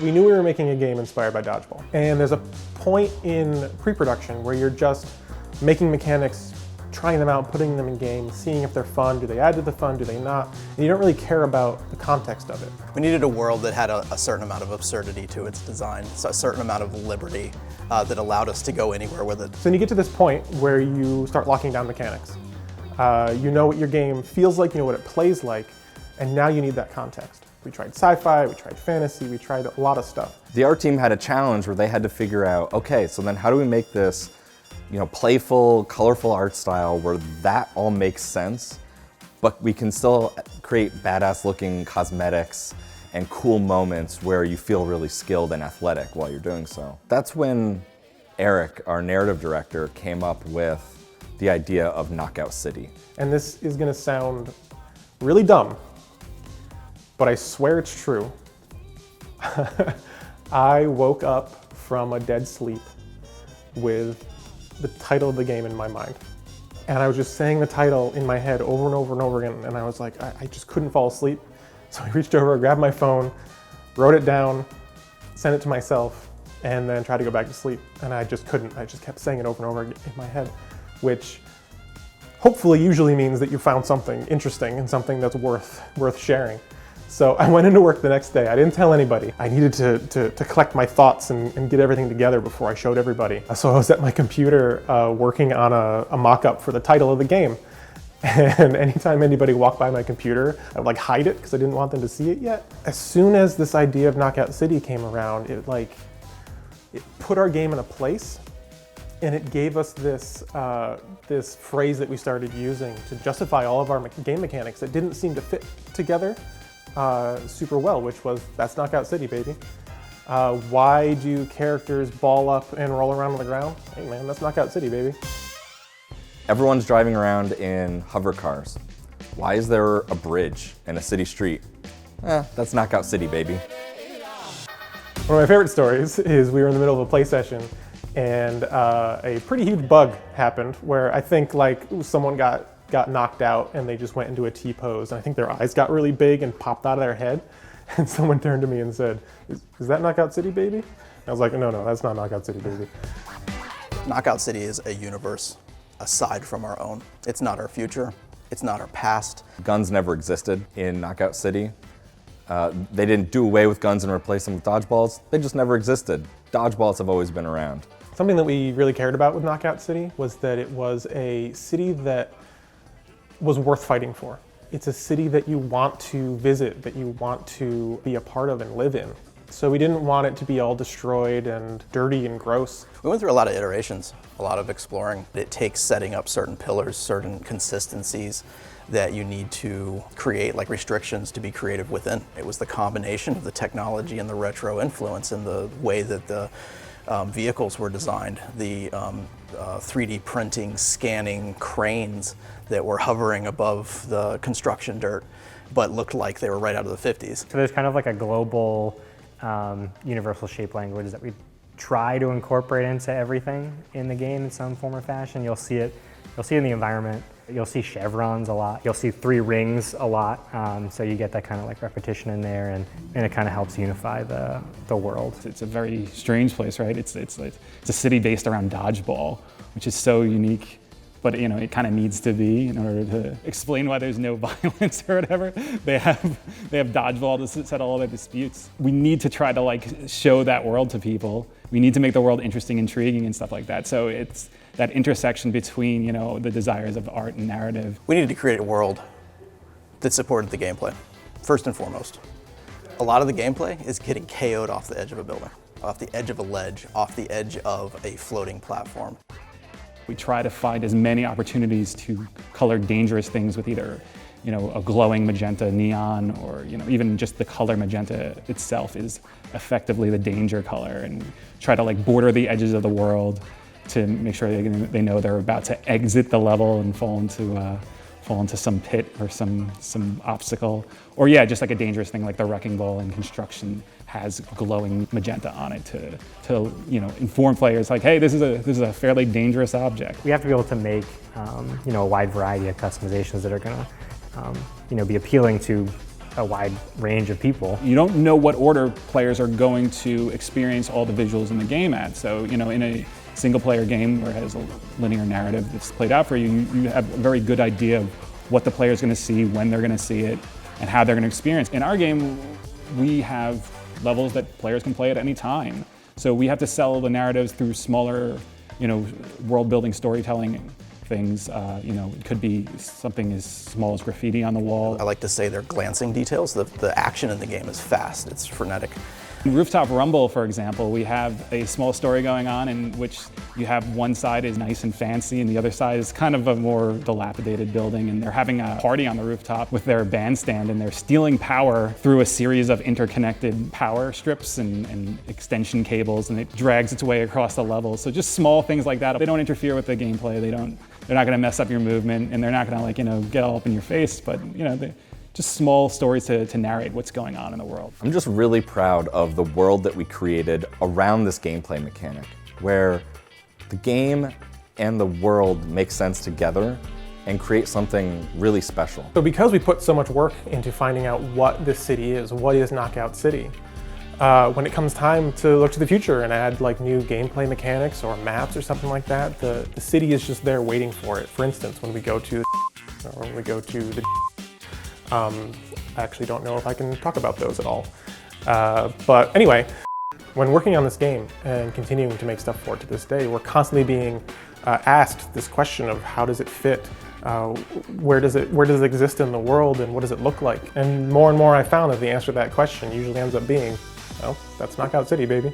We knew we were making a game inspired by dodgeball. And there's a point in pre-production where you're just making mechanics, trying them out, putting them in games, seeing if they're fun, do they add to the fun, do they not? And you don't really care about the context of it. We needed a world that had a certain amount of absurdity to its design, so a certain amount of liberty that allowed us to go anywhere with it. So then you get to this point where you start locking down mechanics. You know what your game feels like, you know what it plays like, and now you need that context. We tried sci-fi, we tried fantasy, we tried a lot of stuff. The art team had a challenge where they had to figure out, okay, so then how do we make this, playful, colorful art style where that all makes sense, but we can still create badass looking cosmetics and cool moments where you feel really skilled and athletic while you're doing so. That's when Eric, our narrative director, came up with the idea of Knockout City. And this is gonna sound really dumb, but I swear it's true. I woke up from a dead sleep with the title of the game in my mind. And I was just saying the title in my head over and over and over again, and I was like, I just couldn't fall asleep. So I reached over, grabbed my phone, wrote it down, sent it to myself, and then tried to go back to sleep. And I just couldn't. I just kept saying it over and over again in my head, which hopefully usually means that you found something interesting and something that's worth sharing. So I went into work the next day. I didn't tell anybody. I needed to collect my thoughts and get everything together before I showed everybody. So I was at my computer working on a mock-up for the title of the game. And anytime anybody walked by my computer, I would hide it because I didn't want them to see it yet. As soon as this idea of Knockout City came around, it put our game in a place, and it gave us this phrase that we started using to justify all of our game mechanics that didn't seem to fit together super well, which was, that's Knockout City, baby. Why do characters ball up and roll around on the ground? Hey man, that's Knockout City, baby. Everyone's driving around in hover cars. Why is there a bridge in a city street? That's Knockout City, baby. One of my favorite stories is we were in the middle of a play session and a pretty huge bug happened where I think someone got knocked out and they just went into a T-pose, and I think their eyes got really big and popped out of their head, and someone turned to me and said, is that Knockout City, baby? And I was like, no, that's not Knockout City, baby. Knockout City is a universe aside from our own. It's not our future, it's not our past. Guns never existed in Knockout City. They didn't do away with guns and replace them with dodgeballs. They just never existed. Dodgeballs have always been around. Something that we really cared about with Knockout City was that it was a city that was worth fighting for. It's a city that you want to visit, that you want to be a part of and live in. So we didn't want it to be all destroyed and dirty and gross. We went through a lot of iterations, a lot of exploring. It takes setting up certain pillars, certain consistencies that you need to create, like restrictions to be creative within. It was the combination of the technology and the retro influence and the way that the vehicles were designed, the 3D printing, scanning cranes that were hovering above the construction dirt, but looked like they were right out of the 50s. So there's kind of like a global universal shape language that we try to incorporate into everything in the game in some form or fashion. You'll see it in the environment. You'll see chevrons a lot. You'll see 3 rings a lot. So you get that kind of repetition in there, and it kind of helps unify the world. It's a very strange place, right? It's a city based around dodgeball, which is so unique. But it kind of needs to be in order to explain why there's no violence or whatever. They have dodgeball to settle all their disputes. We need to try to show that world to people. We need to make the world interesting, intriguing, and stuff like that. So it's that intersection between the desires of art and narrative. We needed to create a world that supported the gameplay, first and foremost. A lot of the gameplay is getting KO'd off the edge of a building, off the edge of a ledge, off the edge of a floating platform. We try to find as many opportunities to color dangerous things with either, a glowing magenta neon, or even just the color magenta itself is effectively the danger color, and try to border the edges of the world to make sure they know they're about to exit the level and fall into some pit or some obstacle, or just like a dangerous thing like the wrecking ball in construction has glowing magenta on it to inform players hey, this is a fairly dangerous object. We have to be able to make a wide variety of customizations that are going to be appealing to a wide range of people. You don't know what order players are going to experience all the visuals in the game at. So, in a single-player game where it has a linear narrative that's played out for you, you have a very good idea of what the player's going to see, when they're going to see it, and how they're going to experience. In our game, we have levels that players can play at any time. So we have to sell the narratives through smaller, world-building storytelling things. It could be something as small as graffiti on the wall. I like to say they're glancing details. The action in the game is fast, it's frenetic. In Rooftop Rumble, for example, we have a small story going on in which you have one side is nice and fancy and the other side is kind of a more dilapidated building, and they're having a party on the rooftop with their bandstand, and they're stealing power through a series of interconnected power strips and extension cables, and it drags its way across the level. So just small things like that. They don't interfere with the gameplay. They're not going to mess up your movement, and they're not going to get all up in your face, but just small stories to narrate what's going on in the world. I'm just really proud of the world that we created around this gameplay mechanic, where the game and the world make sense together and create something really special. So because we put so much work into finding out what this city is, what is Knockout City, when it comes time to look to the future and add like new gameplay mechanics or maps or something like that, the city is just there waiting for it. For instance, when we go to or when we go to the I actually don't know if I can talk about those at all. But anyway, when working on this game and continuing to make stuff for it to this day, we're constantly being asked this question of how does it fit? Where does it exist in the world, and what does it look like? And more I found that the answer to that question usually ends up being, well, that's Knockout City, baby.